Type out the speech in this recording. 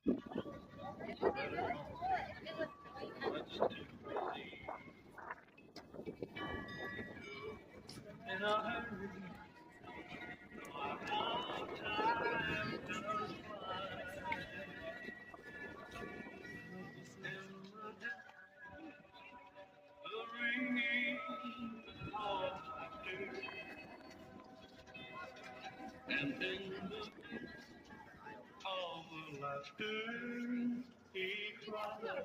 And I hurry, how time does fly. In the day, the ringing of laughter, and in the midst of the laughter, he cried.